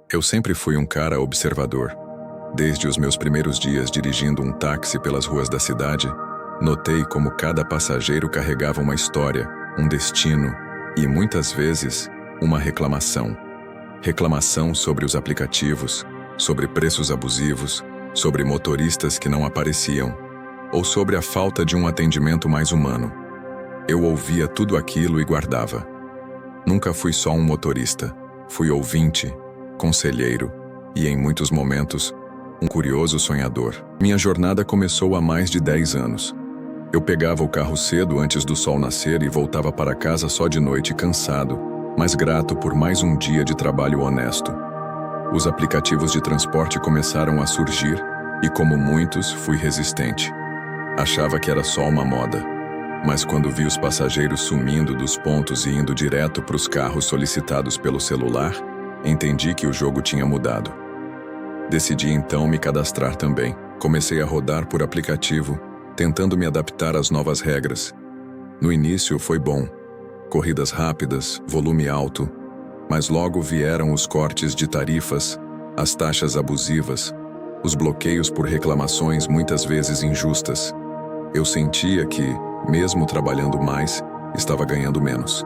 Eu sempre fui um cara observador. Desde os meus primeiros dias dirigindo um táxi pelas ruas da cidade, notei como cada passageiro carregava uma história, um destino e, muitas vezes, uma reclamação. Reclamação sobre os aplicativos, sobre preços abusivos, sobre motoristas que não apareciam, ou sobre a falta de um atendimento mais humano. Eu ouvia tudo aquilo e guardava. Nunca fui só um motorista, fui ouvinte, conselheiro e, em muitos momentos, um curioso sonhador. Minha jornada começou há mais de 10 anos. Eu pegava o carro cedo antes do sol nascer e voltava para casa só de noite cansado, mas grato por mais um dia de trabalho honesto. Os aplicativos de transporte começaram a surgir e, como muitos, fui resistente. Achava que era só uma moda. Mas quando vi os passageiros sumindo dos pontos e indo direto para os carros solicitados pelo celular, entendi que o jogo tinha mudado. Decidi então me cadastrar também. Comecei a rodar por aplicativo, tentando me adaptar às novas regras. No início foi bom. Corridas rápidas, volume alto, mas logo vieram os cortes de tarifas, as taxas abusivas, os bloqueios por reclamações muitas vezes injustas. Eu sentia que, mesmo trabalhando mais, estava ganhando menos.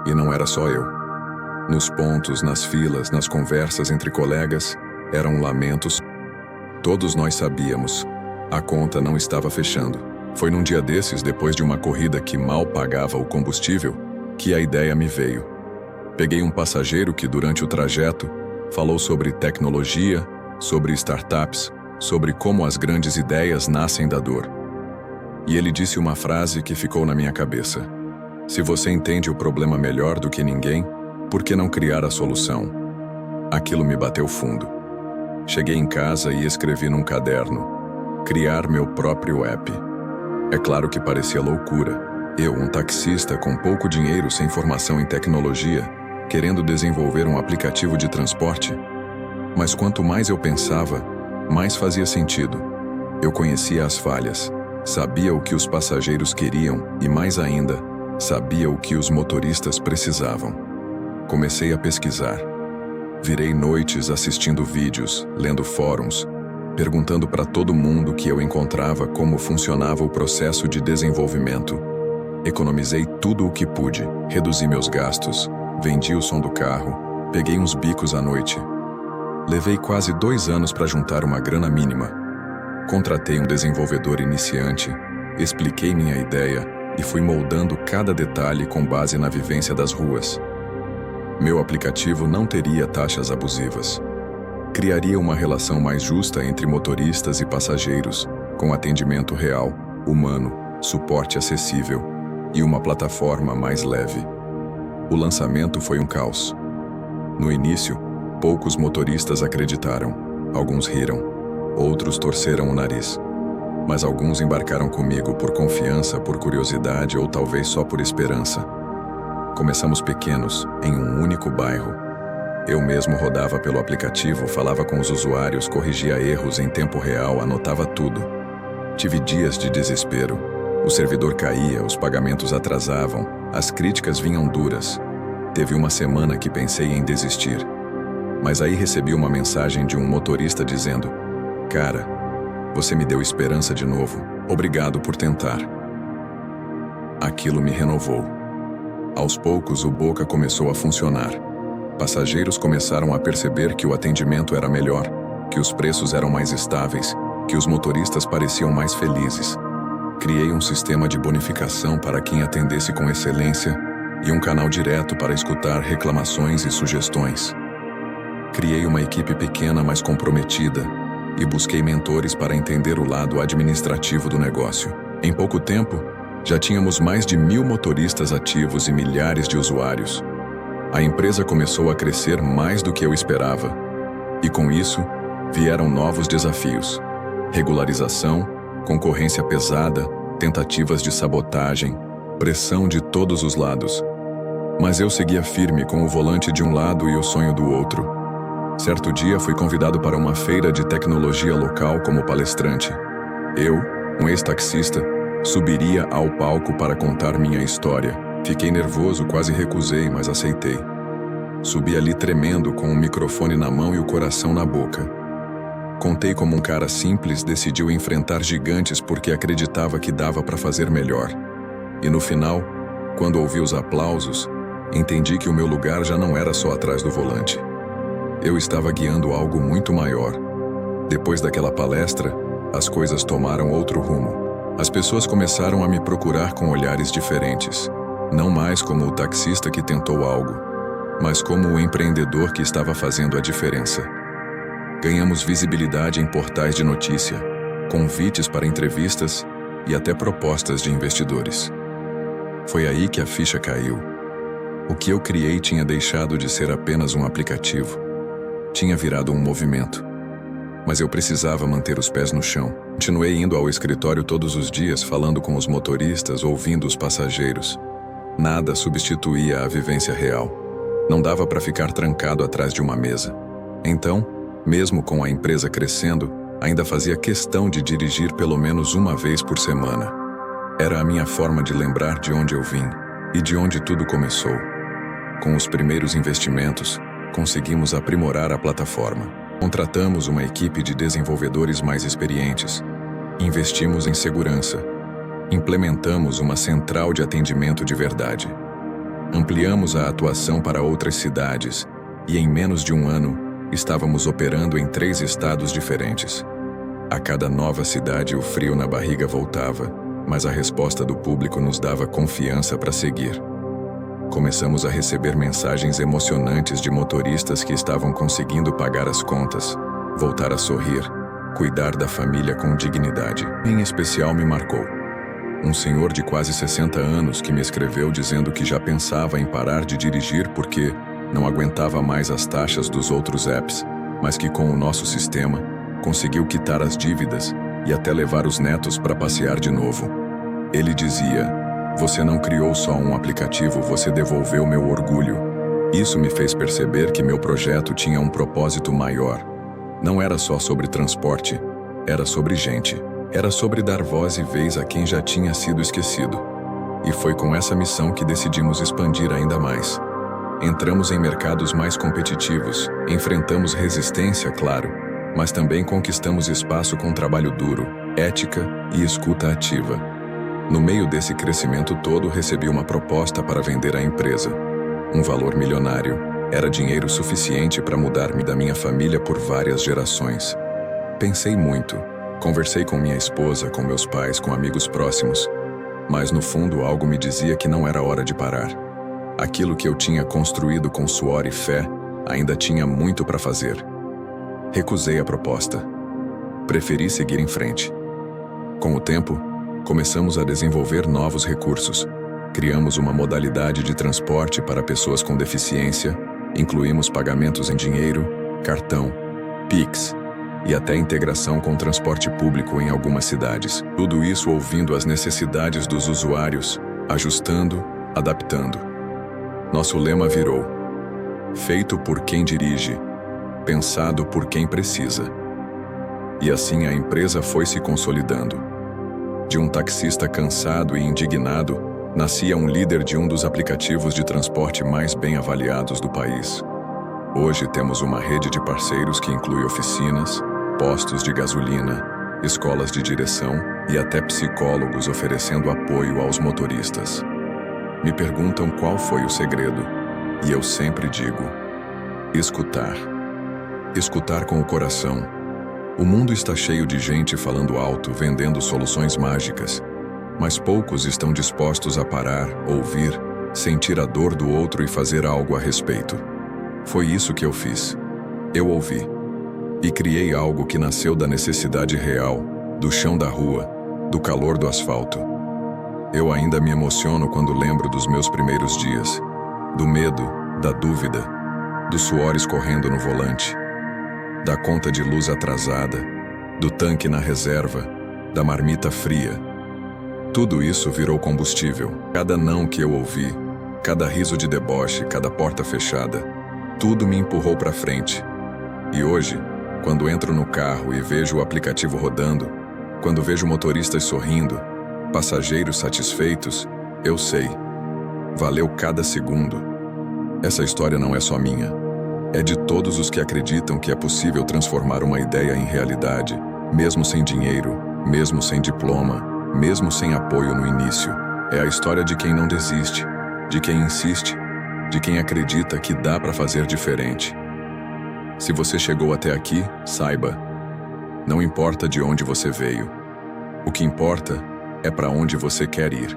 E não era só eu. Nos pontos, nas filas, nas conversas entre colegas, eram lamentos. Todos nós sabíamos. A conta não estava fechando. Foi num dia desses, depois de uma corrida que mal pagava o combustível, que a ideia me veio. Peguei um passageiro que, durante o trajeto, falou sobre tecnologia, sobre startups, sobre como as grandes ideias nascem da dor. E ele disse uma frase que ficou na minha cabeça. Se você entende o problema melhor do que ninguém, por que não criar a solução? Aquilo me bateu fundo. Cheguei em casa e escrevi num caderno: criar meu próprio app. É claro que parecia loucura. Eu, um taxista com pouco dinheiro, sem formação em tecnologia, querendo desenvolver um aplicativo de transporte. Mas quanto mais eu pensava, mais fazia sentido. Eu conhecia as falhas, sabia o que os passageiros queriam e, mais ainda, sabia o que os motoristas precisavam. Comecei a pesquisar. Virei noites assistindo vídeos, lendo fóruns, perguntando para todo mundo que eu encontrava como funcionava o processo de desenvolvimento. Economizei tudo o que pude, reduzi meus gastos, vendi o som do carro, peguei uns bicos à noite. Levei quase 2 anos para juntar uma grana mínima. Contratei um desenvolvedor iniciante, expliquei minha ideia e fui moldando cada detalhe com base na vivência das ruas. Meu aplicativo não teria taxas abusivas. Criaria uma relação mais justa entre motoristas e passageiros, com atendimento real, humano, suporte acessível e uma plataforma mais leve. O lançamento foi um caos. No início, poucos motoristas acreditaram. Alguns riram, outros torceram o nariz. Mas alguns embarcaram comigo por confiança, por curiosidade ou talvez só por esperança. Começamos pequenos, em um único bairro. Eu mesmo rodava pelo aplicativo, falava com os usuários, corrigia erros em tempo real, anotava tudo. Tive dias de desespero. O servidor caía, os pagamentos atrasavam, as críticas vinham duras. Teve uma semana que pensei em desistir. Mas aí recebi uma mensagem de um motorista dizendo: "Cara, você me deu esperança de novo. Obrigado por tentar." Aquilo me renovou. Aos poucos, o boca começou a funcionar. Passageiros começaram a perceber que o atendimento era melhor, que os preços eram mais estáveis, que os motoristas pareciam mais felizes. Criei um sistema de bonificação para quem atendesse com excelência e um canal direto para escutar reclamações e sugestões. Criei uma equipe pequena, mas comprometida, e busquei mentores para entender o lado administrativo do negócio. Em pouco tempo, já tínhamos mais de 1.000 motoristas ativos e milhares de usuários. A empresa começou a crescer mais do que eu esperava. E com isso, vieram novos desafios. Regularização, concorrência pesada, tentativas de sabotagem, pressão de todos os lados. Mas eu seguia firme com o volante de um lado e o sonho do outro. Certo dia fui convidado para uma feira de tecnologia local como palestrante. Eu, um ex-taxista, subiria ao palco para contar minha história. Fiquei nervoso, quase recusei, mas aceitei. Subi ali tremendo, com o microfone na mão e o coração na boca. Contei como um cara simples decidiu enfrentar gigantes porque acreditava que dava para fazer melhor. E no final, quando ouvi os aplausos, entendi que o meu lugar já não era só atrás do volante. Eu estava guiando algo muito maior. Depois daquela palestra, as coisas tomaram outro rumo. As pessoas começaram a me procurar com olhares diferentes. Não mais como o taxista que tentou algo, mas como o empreendedor que estava fazendo a diferença. Ganhamos visibilidade em portais de notícia, convites para entrevistas e até propostas de investidores. Foi aí que a ficha caiu. O que eu criei tinha deixado de ser apenas um aplicativo. Tinha virado um movimento. Mas eu precisava manter os pés no chão. Continuei indo ao escritório todos os dias, falando com os motoristas, ouvindo os passageiros. Nada substituía a vivência real. Não dava para ficar trancado atrás de uma mesa. Então, mesmo com a empresa crescendo, ainda fazia questão de dirigir pelo menos uma vez por semana. Era a minha forma de lembrar de onde eu vim e de onde tudo começou. Com os primeiros investimentos, conseguimos aprimorar a plataforma. Contratamos uma equipe de desenvolvedores mais experientes. Investimos em segurança. Implementamos uma central de atendimento de verdade. Ampliamos a atuação para outras cidades e, em menos de um ano, estávamos operando em 3 estados diferentes. A cada nova cidade, o frio na barriga voltava, mas a resposta do público nos dava confiança para seguir. Começamos a receber mensagens emocionantes de motoristas que estavam conseguindo pagar as contas, voltar a sorrir, cuidar da família com dignidade. Em especial me marcou um senhor de quase 60 anos que me escreveu dizendo que já pensava em parar de dirigir porque não aguentava mais as taxas dos outros apps, mas que com o nosso sistema conseguiu quitar as dívidas e até levar os netos para passear de novo. Ele dizia: "Você não criou só um aplicativo, você devolveu meu orgulho." Isso me fez perceber que meu projeto tinha um propósito maior. Não era só sobre transporte, era sobre gente. Era sobre dar voz e vez a quem já tinha sido esquecido. E foi com essa missão que decidimos expandir ainda mais. Entramos em mercados mais competitivos, enfrentamos resistência, claro, mas também conquistamos espaço com trabalho duro, ética e escuta ativa. No meio desse crescimento todo, recebi uma proposta para vender a empresa. Um valor milionário. Era dinheiro suficiente para mudar-me da minha família por várias gerações. Pensei muito. Conversei com minha esposa, com meus pais, com amigos próximos. Mas no fundo algo me dizia que não era hora de parar. Aquilo que eu tinha construído com suor e fé ainda tinha muito para fazer. Recusei a proposta. Preferi seguir em frente. Com o tempo, começamos a desenvolver novos recursos. Criamos uma modalidade de transporte para pessoas com deficiência, incluímos pagamentos em dinheiro, cartão, Pix e até integração com transporte público em algumas cidades. Tudo isso ouvindo as necessidades dos usuários, ajustando, adaptando. Nosso lema virou: feito por quem dirige, pensado por quem precisa. E assim a empresa foi se consolidando. De um taxista cansado e indignado, nascia um líder de um dos aplicativos de transporte mais bem avaliados do país. Hoje temos uma rede de parceiros que inclui oficinas, postos de gasolina, escolas de direção e até psicólogos oferecendo apoio aos motoristas. Me perguntam qual foi o segredo, e eu sempre digo: escutar. Escutar com o coração. O mundo está cheio de gente falando alto, vendendo soluções mágicas, mas poucos estão dispostos a parar, ouvir, sentir a dor do outro e fazer algo a respeito. Foi isso que eu fiz. Eu ouvi. E criei algo que nasceu da necessidade real, do chão da rua, do calor do asfalto. Eu ainda me emociono quando lembro dos meus primeiros dias, do medo, da dúvida, do suor escorrendo no volante, da conta de luz atrasada, do tanque na reserva, da marmita fria. Tudo isso virou combustível. Cada não que eu ouvi, cada riso de deboche, cada porta fechada, tudo me empurrou para frente. E hoje, quando entro no carro e vejo o aplicativo rodando, quando vejo motoristas sorrindo, passageiros satisfeitos, eu sei. Valeu cada segundo. Essa história não é só minha. É de todos os que acreditam que é possível transformar uma ideia em realidade, mesmo sem dinheiro, mesmo sem diploma, mesmo sem apoio no início. É a história de quem não desiste, de quem insiste, de quem acredita que dá para fazer diferente. Se você chegou até aqui, saiba, não importa de onde você veio. O que importa é para onde você quer ir.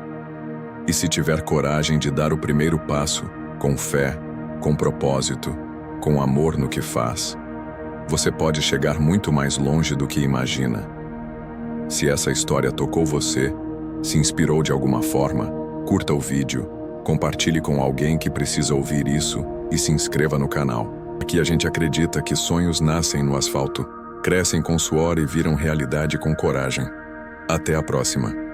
E se tiver coragem de dar o primeiro passo, com fé, com propósito, com amor no que faz, você pode chegar muito mais longe do que imagina. Se essa história tocou você, se inspirou de alguma forma, curta o vídeo, compartilhe com alguém que precisa ouvir isso e se inscreva no canal. Aqui a gente acredita que sonhos nascem no asfalto, crescem com suor e viram realidade com coragem. Até a próxima.